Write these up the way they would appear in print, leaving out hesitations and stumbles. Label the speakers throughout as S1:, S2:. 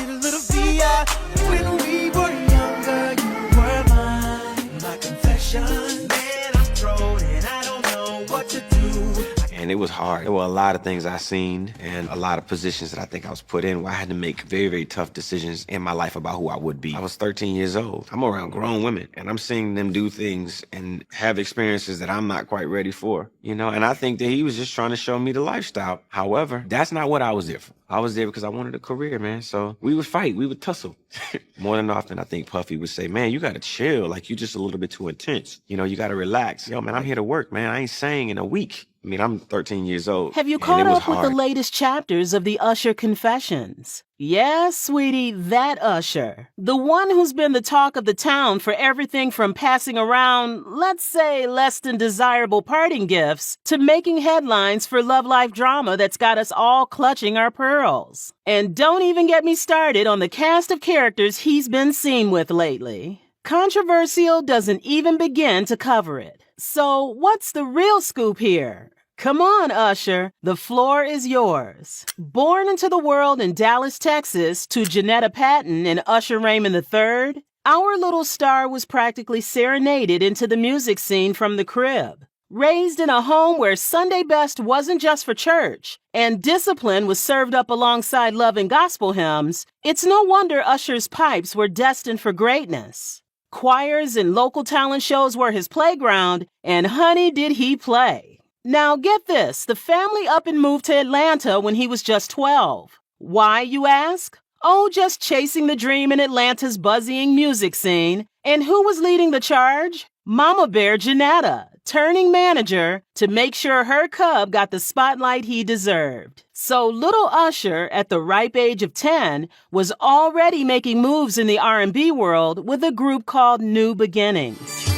S1: did a little VI. When we were younger, you were mine. My confession, man, I'm thrown and I don't know what to do.
S2: And it was hard. There were a lot of things I seen and a lot of positions that I think I was put in where I had to make very, very tough decisions in my life about who I would be. I was 13 years old. I'm around grown women and I'm seeing them do things and have experiences that I'm not quite ready for, you know? And I think that he was just trying to show me the lifestyle. However, that's not what I was there for. I was there because I wanted a career, man. So we would fight, we would tussle. More than often, I think Puffy would say, man, you got to chill. Like, you just a little bit too intense. You know, you got to relax. Yo, man, I'm here to work, man. I ain't sang in a week. I mean, I'm 13 years old.
S3: Have you caught up with the latest chapters of the Usher confessions? Yes, sweetie, that Usher. The one who's been the talk of the town for everything from passing around, let's say, less than desirable parting gifts to making headlines for love life drama that's got us all clutching our pearls. And don't even get me started on the cast of characters he's been seen with lately. Controversial doesn't even begin to cover it. So what's the real scoop here? Come on, Usher. The floor is yours. Born into the world in Dallas, Texas, to Janetta Patton and Usher Raymond III, our little star was practically serenaded into the music scene from the crib. Raised in a home where Sunday best wasn't just for church, and discipline was served up alongside love and gospel hymns, it's no wonder Usher's pipes were destined for greatness. Choirs and local talent shows were his playground, and honey, did he play. Now get this, the family up and moved to Atlanta when he was just 12. Why, you ask? Oh, just chasing the dream in Atlanta's buzzing music scene. And who was leading the charge? Mama Bear Janetta, turning manager to make sure her cub got the spotlight he deserved. So little Usher, at the ripe age of 10, was already making moves in the R&B world with a group called New Beginnings.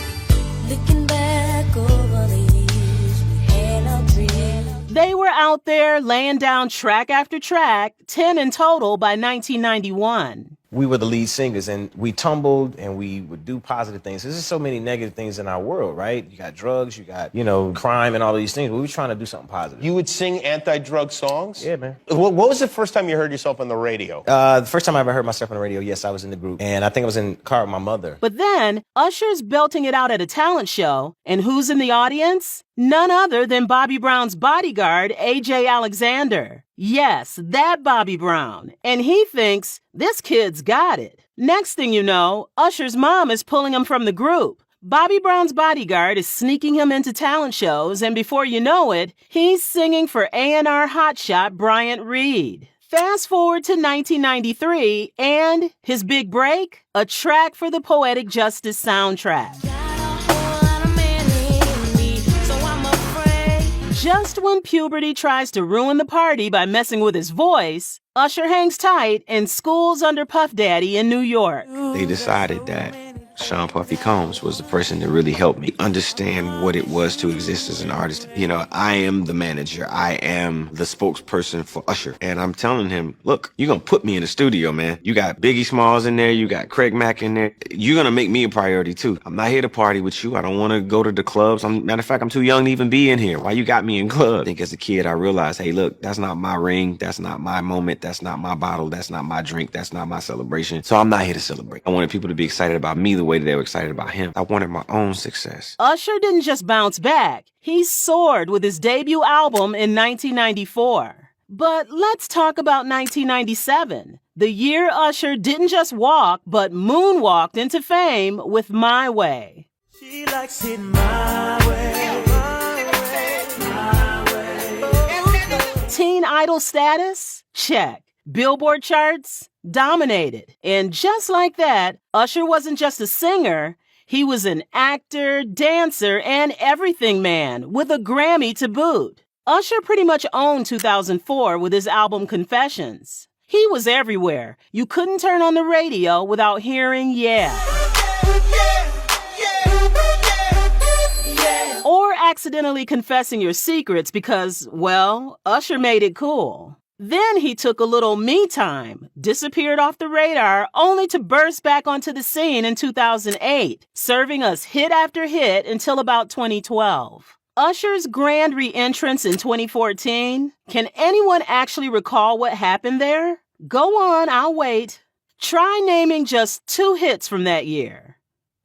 S4: Looking back over the years, we had our dreams.
S3: They were out there laying down track after track, 10 in total by 1991.
S5: We were the lead singers, and we tumbled, and we would do positive things. There's just so many negative things in our world, right? You got drugs, you got, crime and all of these things, but we were trying to do something positive.
S6: You would sing anti-drug songs?
S5: Yeah, man.
S6: What was the first time you heard yourself on the radio?
S5: The first time I ever heard myself on the radio, yes, I was in the group, and I think I was in the car with my mother.
S3: But then, Usher's belting it out at a talent show, and who's in the audience? None other than Bobby Brown's bodyguard, A.J. Alexander. Yes, that Bobby Brown. And he thinks, this kid's got it. Next thing you know, Usher's mom is pulling him from the group. Bobby Brown's bodyguard is sneaking him into talent shows, and before you know it, he's singing for A&R hotshot Bryant Reed. Fast forward to 1993, and his big break? A track for the Poetic Justice soundtrack. Just when puberty tries to ruin the party by messing with his voice, Usher hangs tight and schools under Puff Daddy in New York.
S2: They decided that Sean Puffy Combs was the person that really helped me understand what it was to exist as an artist. I am the manager. I am the spokesperson for Usher. And I'm telling him, look, you're going to put me in the studio, man. You got Biggie Smalls in there. You got Craig Mack in there. You're going to make me a priority, too. I'm not here to party with you. I don't want to go to the clubs. Matter of fact, I'm too young to even be in here. Why you got me in clubs? I think as a kid, I realized, hey, look, that's not my ring. That's not my moment. That's not my bottle. That's not my drink. That's not my celebration. So I'm not here to celebrate. I wanted people to be excited about me the way that they were excited about him. I wanted my own success.
S3: Usher didn't just bounce back. He soared with his debut album in 1994. But let's talk about 1997, the year Usher didn't just walk, but moonwalked into fame with My Way.
S1: She likes it my way, my way.
S3: Teen Idol status? Check. Billboard charts? Dominated. And just like that, Usher wasn't just a singer. He was an actor, dancer, and everything man with a Grammy to boot. Usher pretty much owned 2004 with his album Confessions. He was everywhere. You couldn't turn on the radio without hearing Yeah. Or accidentally confessing your secrets because, well, Usher made it cool. Then he took a little me time, disappeared off the radar, only to burst back onto the scene in 2008, serving us hit after hit until about 2012. Usher's grand re-entrance in 2014, can anyone actually recall what happened there? Go on, I'll wait. Try naming just 2 hits from that year.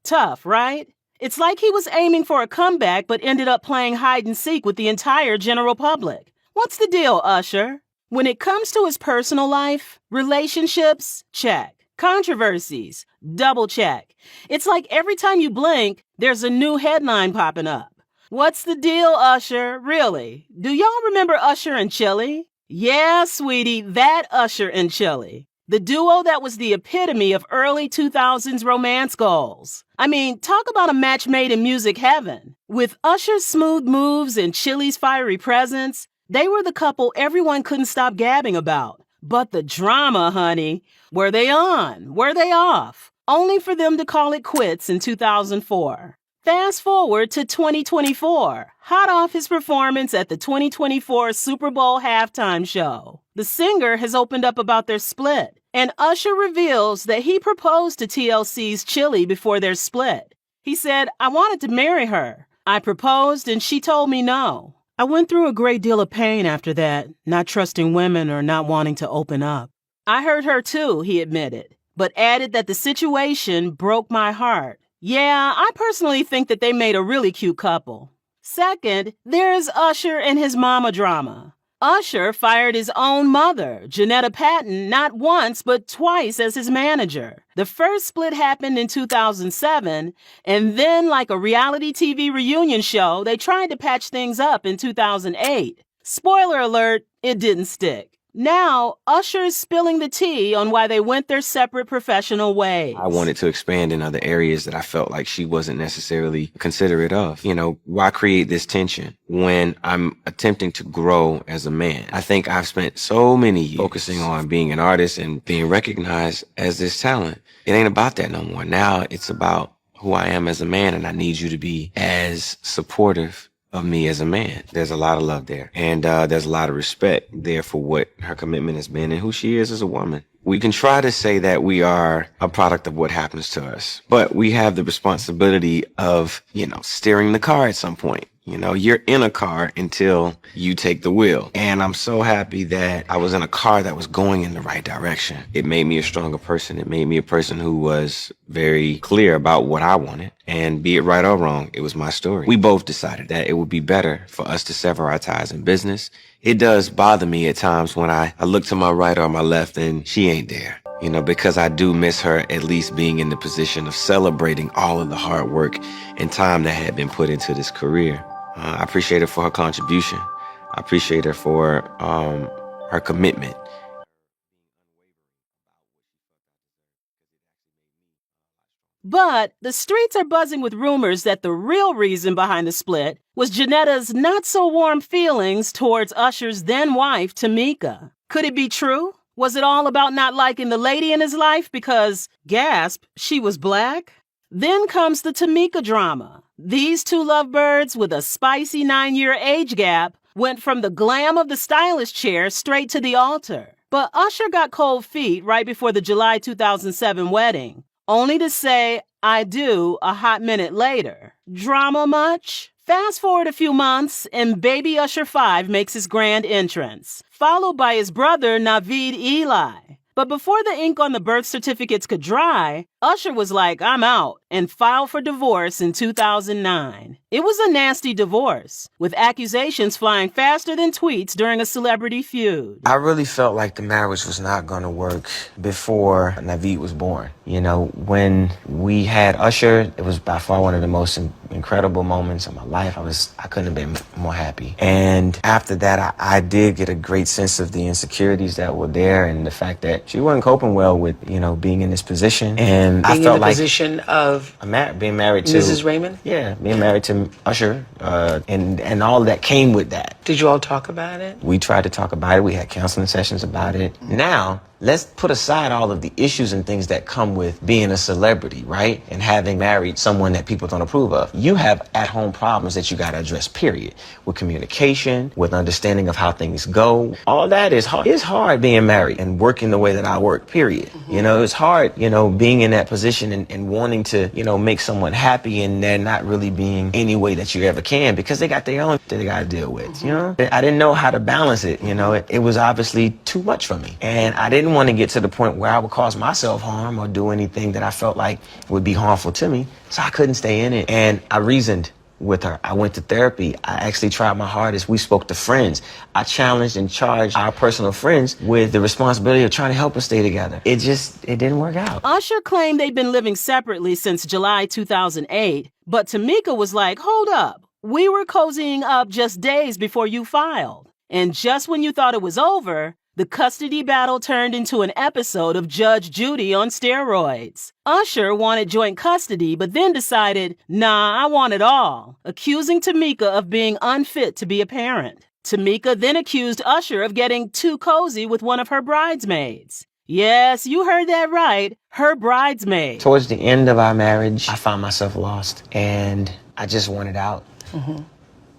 S3: Tough, right? It's like he was aiming for a comeback but ended up playing hide and seek with the entire general public. What's the deal, Usher? When it comes to his personal life, relationships, check. Controversies, double check. It's like every time you blink, there's a new headline popping up. What's the deal, Usher? Really? Do y'all remember Usher and Chili? Yeah, sweetie, that Usher and Chili. The duo that was the epitome of early 2000s romance goals. I mean, talk about a match made in music heaven. With Usher's smooth moves and Chili's fiery presence, they were the couple everyone couldn't stop gabbing about. But the drama, honey, were they on? Were they off? Only for them to call it quits in 2004. Fast forward to 2024, hot off his performance at the 2024 Super Bowl halftime show. The singer has opened up about their split, and Usher reveals that he proposed to TLC's Chili before their split. He said, "I wanted to marry her. I proposed and she told me no. I went through a great deal of pain after that, not trusting women or not wanting to open up. I hurt her too," he admitted, but added that the situation broke my heart. Yeah, I personally think that they made a really cute couple. Second, there's Usher and his mama drama. Usher fired his own mother, Janetta Patton, not once but twice as his manager. The first split happened in 2007, and then, like a reality TV reunion show, they tried to patch things up in 2008. Spoiler alert, it didn't stick. Now, Usher is spilling the tea on why they went their separate professional ways.
S2: I wanted to expand in other areas that I felt like she wasn't necessarily considerate of. You know, why create this tension when I'm attempting to grow as a man? I think I've spent so many years focusing on being an artist and being recognized as this talent. It ain't about that no more. Now it's about who I am as a man, and I need you to be as supportive of me as a man. There's a lot of love there. And there's a lot of respect there for what her commitment has been and who she is as a woman. We can try to say that we are a product of what happens to us, but we have the responsibility of, steering the car at some point. You're in a car until you take the wheel. And I'm so happy that I was in a car that was going in the right direction. It made me a stronger person. It made me a person who was very clear about what I wanted. And be it right or wrong, it was my story. We both decided that it would be better for us to sever our ties in business. It does bother me at times when I look to my right or my left and she ain't there. Because I do miss her at least being in the position of celebrating all of the hard work and time that had been put into this career. I appreciate her for her contribution. I appreciate her for her commitment.
S3: But the streets are buzzing with rumors that the real reason behind the split was Janetta's not-so-warm feelings towards Usher's then-wife, Tamika. Could it be true? Was it all about not liking the lady in his life because, gasp, she was black? Then comes the Tamika drama. These two lovebirds with a spicy 9-year age gap went from the glam of the stylist chair straight to the altar. But Usher got cold feet right before the July 2007 wedding, only to say, "I do" a hot minute later. Drama much? Fast forward a few months, and baby Usher 5 makes his grand entrance, followed by his brother Naveed Eli. But before the ink on the birth certificates could dry, Usher was like, "I'm out," and filed for divorce in 2009. It was a nasty divorce, with accusations flying faster than tweets during a celebrity feud.
S5: I really felt like the marriage was not going to work before Naveed was born. When we had Usher, it was by far one of the most incredible moments of my life. I couldn't have been more happy. And after that, I did get a great sense of the insecurities that were there and the fact that she wasn't coping well with, being in this position. And I felt like
S7: position of
S5: being married to
S7: Mrs. Raymond?
S5: Yeah, being married to Usher, and all that came with that.
S7: Did you all talk about it?
S5: We tried to talk about it. We had counseling sessions about it. Now, let's put aside all of the issues and things that come with being a celebrity, right? And having married someone that people don't approve of. You have at-home problems that you got to address, period. With communication, with understanding of how things go. All that is hard. It's hard being married and working the way that I work, period. It's hard, being in that position and wanting to, make someone happy and there not really being any way that you ever can because they got their own that they got to deal with, I didn't know how to balance it, It was obviously too much for me. And I didn't didn't want to get to the point where I would cause myself harm or do anything that I felt like would be harmful to me. So I couldn't stay in it. And I reasoned with her. I went to therapy. I actually tried my hardest. We spoke to friends. I challenged and charged our personal friends with the responsibility of trying to help us stay together. It didn't work out.
S3: Usher claimed they'd been living separately since July 2008, but Tamika was like, hold up. We were cozying up just days before you filed. And just when you thought it was over, the custody battle turned into an episode of Judge Judy on steroids. Usher wanted joint custody, but then decided, nah, I want it all, accusing Tamika of being unfit to be a parent. Tamika then accused Usher of getting too cozy with one of her bridesmaids. Yes, you heard that right, her bridesmaid.
S5: Towards the end of our marriage, I found myself lost, and I just wanted out.
S7: Mm-hmm.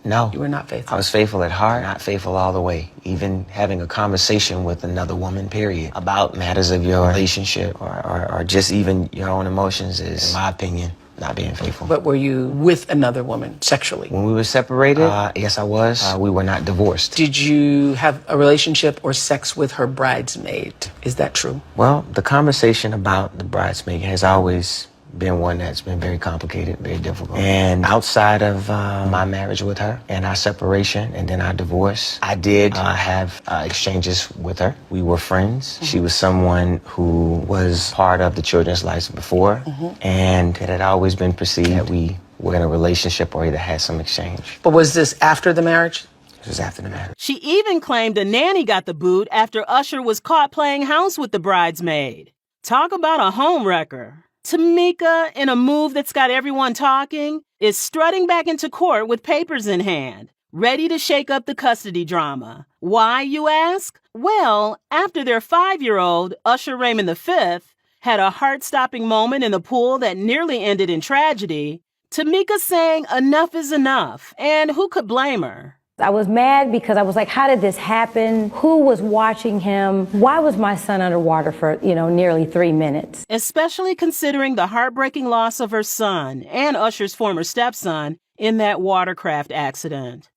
S5: No.
S7: You were not faithful.
S5: I was faithful at heart, not faithful all the way. Even having a conversation with another woman, period, about matters of your relationship or just even your own emotions is, in my opinion, not being faithful.
S7: But were you with another woman sexually?
S5: When we were separated, yes, I was. We were not divorced.
S7: Did you have a relationship or sex with her bridesmaid? Is that true?
S5: Well, the conversation about the bridesmaid has always been one that's been very complicated, very difficult. And outside of my marriage with her and our separation and then our divorce, I did have exchanges with her. We were friends. Mm-hmm. She was someone who was part of the children's lives before, mm-hmm. and it had always been perceived that we were in a relationship or either had some exchange.
S7: But was this after the marriage?
S5: This was after the marriage.
S3: She even claimed a nanny got the boot after Usher was caught playing house with the bridesmaid. Talk about a homewrecker. Tamika, in a move that's got everyone talking, is strutting back into court with papers in hand, ready to shake up the custody drama. Why, you ask? Well, after their 5-year-old, Usher Raymond V, had a heart-stopping moment in the pool that nearly ended in tragedy, Tamika's saying enough is enough, and who could blame her?
S8: I was mad because I was like, how did this happen? Who was watching him? Why was my son underwater for, nearly 3 minutes?
S3: Especially considering the heartbreaking loss of her son and Usher's former stepson in that watercraft accident.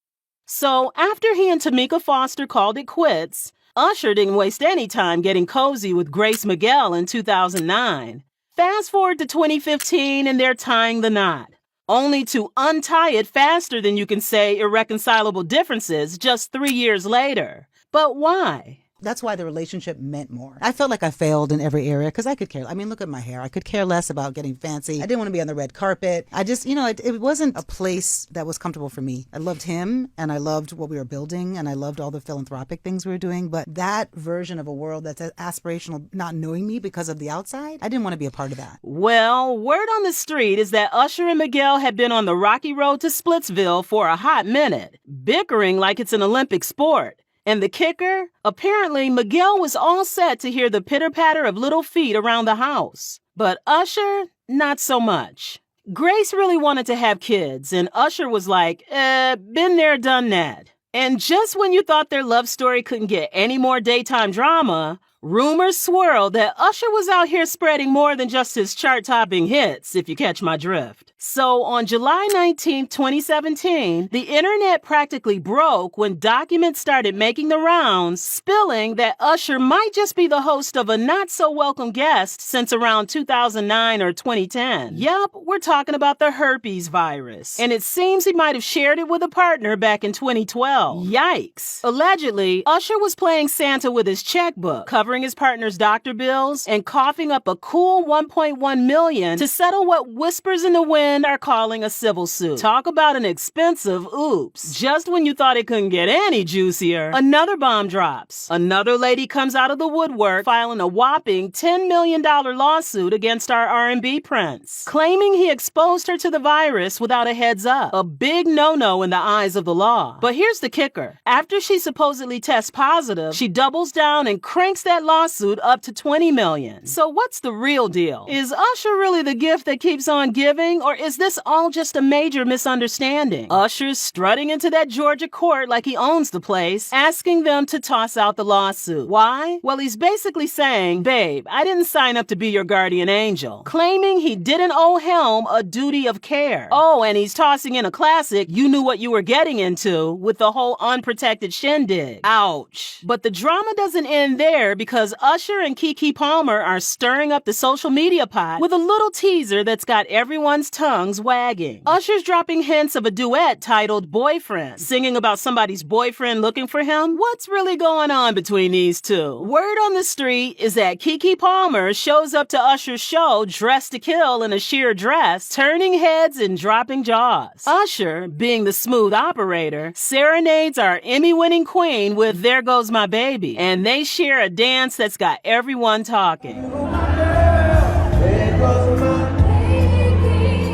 S3: So after he and Tamika Foster called it quits, Usher didn't waste any time getting cozy with Grace Miguel in 2009. Fast forward to 2015 and they're tying the knot, only to untie it faster than you can say irreconcilable differences just 3 years later. But why?
S9: That's why the relationship meant more. I felt like I failed in every area because I could care. I mean, look at my hair. I could care less about getting fancy. I didn't want to be on the red carpet. I just, it wasn't a place that was comfortable for me. I loved him and I loved what we were building and I loved all the philanthropic things we were doing. But that version of a world that's aspirational, not knowing me because of the outside, I didn't want to be a part of that.
S3: Well, word on the street is that Usher and Miguel had been on the rocky road to Splitsville for a hot minute, bickering like it's an Olympic sport. And the kicker? Apparently, Miguel was all set to hear the pitter-patter of little feet around the house. But Usher, not so much. Grace really wanted to have kids, and Usher was like, been there, done that. And just when you thought their love story couldn't get any more daytime drama, rumors swirled that Usher was out here spreading more than just his chart-topping hits, if you catch my drift. So on July 19, 2017, the internet practically broke when documents started making the rounds, spilling that Usher might just be the host of a not-so-welcome guest since around 2009 or 2010. Yup, we're talking about the herpes virus. And it seems he might have shared it with a partner back in 2012. Yikes. Allegedly, Usher was playing Santa with his checkbook, covering his partner's doctor bills, and coughing up a cool $1.1 million to settle what whispers in the wind are calling a civil suit. Talk about an expensive oops. Just when you thought it couldn't get any juicier, another bomb drops. Another lady comes out of the woodwork filing a whopping $10 million lawsuit against our R&B prince, claiming he exposed her to the virus without a heads up. A big no-no in the eyes of the law. But here's the kicker. After she supposedly tests positive, she doubles down and cranks that lawsuit up to $20 million. So what's the real deal? Is Usher really the gift that keeps on giving, or is this all just a major misunderstanding? Usher's strutting into that Georgia court like he owns the place, asking them to toss out the lawsuit. Why? Well, he's basically saying, babe, I didn't sign up to be your guardian angel, claiming he didn't owe Helm a duty of care. Oh, and he's tossing in a classic, you knew what you were getting into, with the whole unprotected shindig. Ouch. But the drama doesn't end there because Usher and Keke Palmer are stirring up the social media pot with a little teaser that's got everyone's tongues wagging. Usher's dropping hints of a duet titled Boyfriend, singing about somebody's boyfriend looking for him. What's really going on between these two? Word on the street is that Keke Palmer shows up to Usher's show dressed to kill in a sheer dress, turning heads and dropping jaws. Usher, being the smooth operator, serenades our Emmy-winning queen with There Goes My Baby, and they share a dance that's got everyone talking.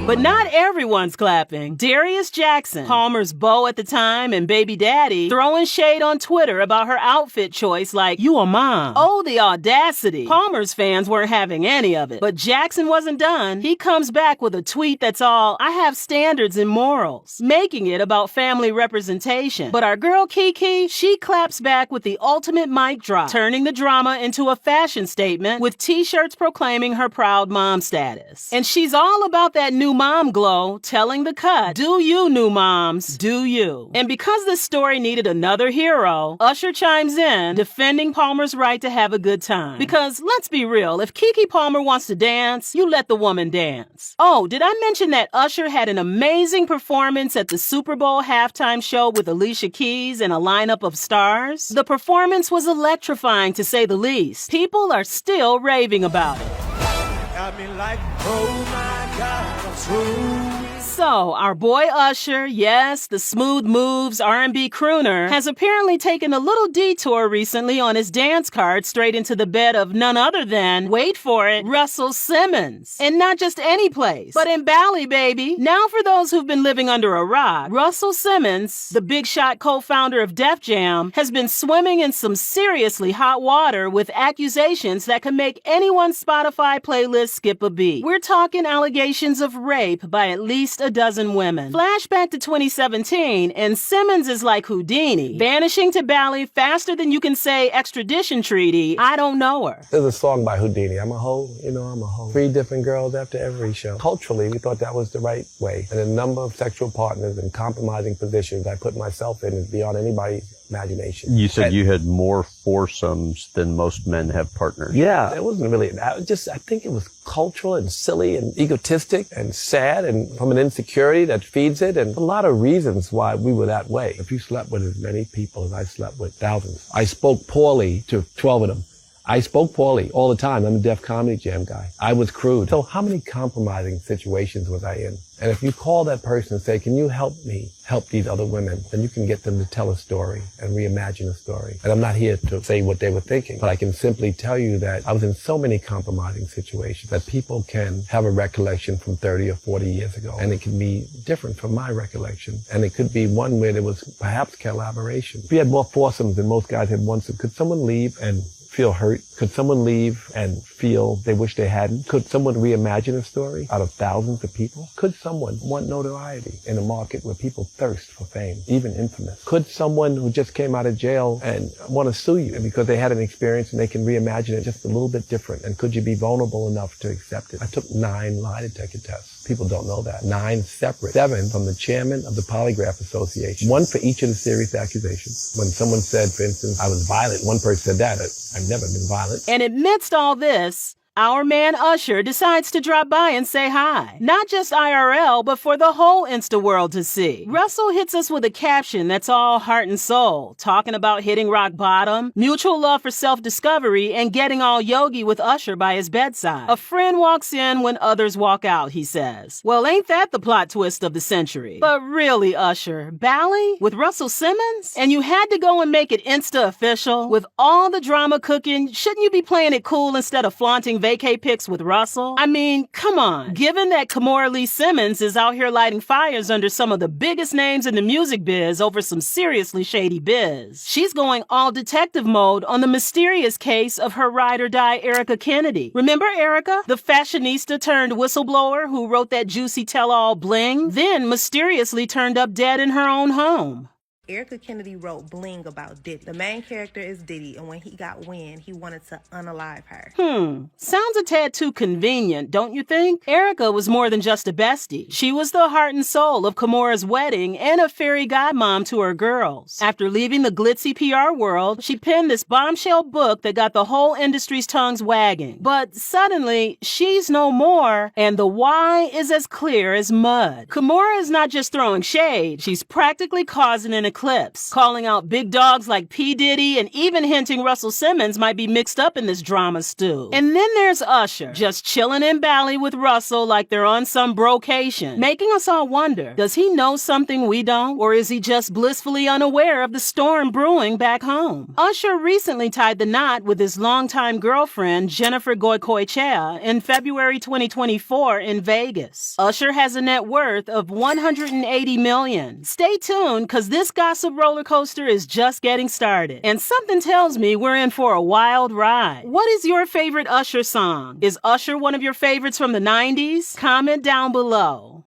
S3: But not everyone's clapping. Darius Jackson, Palmer's beau at the time and baby daddy, throwing shade on Twitter about her outfit choice like, "You a mom." Oh, the audacity. Palmer's fans weren't having any of it. But Jackson wasn't done. He comes back with a tweet that's all, "I have standards and morals," making it about family representation. But our girl Keke, she claps back with the ultimate mic drop, turning the drama into a fashion statement with t-shirts proclaiming her proud mom status. And she's all about that new mom glow, telling the cut, "Do you, new moms, do you." And because this story needed another hero, Usher chimes in, defending Palmer's right to have a good time. Because let's be real, if Keke Palmer wants to dance, you let the woman dance. Oh, did I mention that Usher had an amazing performance at the Super Bowl halftime show with Alicia Keys and a lineup of stars? The performance was electrifying, to say the least. People are still raving about it.
S1: Got me like, oh my God, I'm smooth.
S3: So, our boy Usher, yes, the smooth moves R&B crooner, has apparently taken a little detour recently on his dance card straight into the bed of none other than, wait for it, Russell Simmons. And not just any place, but in Bali, baby. Now for those who've been living under a rock, Russell Simmons, the big shot co-founder of Def Jam, has been swimming in some seriously hot water with accusations that could make anyone's Spotify playlist skip a beat. We're talking allegations of rape by at least a dozen women. Flashback to 2017, and Simmons is like Houdini, vanishing to Bali faster than you can say extradition treaty, I don't know her.
S10: There's a song by Houdini, I'm a hoe, you know I'm a hoe. 3 different girls after every show. Culturally, we thought that was the right way. And a number of sexual partners and compromising positions I put myself in is beyond anybody's imagination.
S11: You said you had more foursomes than most men have partners.
S10: Yeah, it wasn't really that. I think it was cultural and silly and egotistic and sad and from an insecurity that feeds it and a lot of reasons why we were that way. If you slept with as many people as I slept with, thousands. I spoke poorly to 12 of them. I spoke poorly all the time. I'm a Def Comedy Jam guy. I was crude. So how many compromising situations was I in? And if you call that person and say, can you help me help these other women, then you can get them to tell a story and reimagine a story. And I'm not here to say what they were thinking, but I can simply tell you that I was in so many compromising situations that people can have a recollection from 30 or 40 years ago. And it can be different from my recollection. And it could be one where there was perhaps collaboration. If you had more foursomes than most guys had once, could someone leave and feel hurt? Could someone leave and feel they wish they hadn't? Could someone reimagine a story out of thousands of people? Could someone want notoriety in a market where people thirst for fame, even infamous? Could someone who just came out of jail and want to sue you because they had an experience and they can reimagine it just a little bit different? And could you be vulnerable enough to accept it? I took 9 lie detector tests. People don't know that. 9 separate. 7 from the chairman of the Polygraph Association. 1 for each of the serious accusations. When someone said, for instance, I was violent, one person said that. I've never been violent.
S3: And amidst all this, our man Usher decides to drop by and say hi. Not just IRL, but for the whole Insta world to see. Russell hits us with a caption that's all heart and soul, talking about hitting rock bottom, mutual love for self-discovery, and getting all yogi with Usher by his bedside. A friend walks in when others walk out, he says. Well, ain't that the plot twist of the century? But really, Usher, Bali? With Russell Simmons? And you had to go and make it Insta official? With all the drama cooking, shouldn't you be playing it cool instead of flaunting vacay pics with Russell? I mean, come on. Given that Kimora Lee Simmons is out here lighting fires under some of the biggest names in the music biz over some seriously shady biz, she's going all detective mode on the mysterious case of her ride or die Erica Kennedy. Remember Erica, the fashionista turned whistleblower who wrote that juicy tell-all bling, then mysteriously turned up dead in her own home?
S12: Erica Kennedy wrote Bling about Diddy. The main character is Diddy, and when he got wind, he wanted to unalive her.
S3: Sounds a tad too convenient, don't you think? Erica was more than just a bestie. She was the heart and soul of Kimura's wedding and a fairy godmom to her girls. After leaving the glitzy PR world, she penned this bombshell book that got the whole industry's tongues wagging. But suddenly, she's no more, and the why is as clear as mud. Kimura is not just throwing shade, she's practically causing an eclipse, calling out big dogs like P. Diddy and even hinting Russell Simmons might be mixed up in this drama stew. And then there's Usher, just chilling in Bali with Russell like they're on some brocation, making us all wonder, does he know something we don't? Or is he just blissfully unaware of the storm brewing back home? Usher recently tied the knot with his longtime girlfriend, Jennifer Goycoechea, in February 2024 in Vegas. Usher has a net worth of $180 million. Stay tuned, because this gossip roller coaster is just getting started. And something tells me we're in for a wild ride. What is your favorite Usher song? Is Usher one of your favorites from the 90s? Comment down below.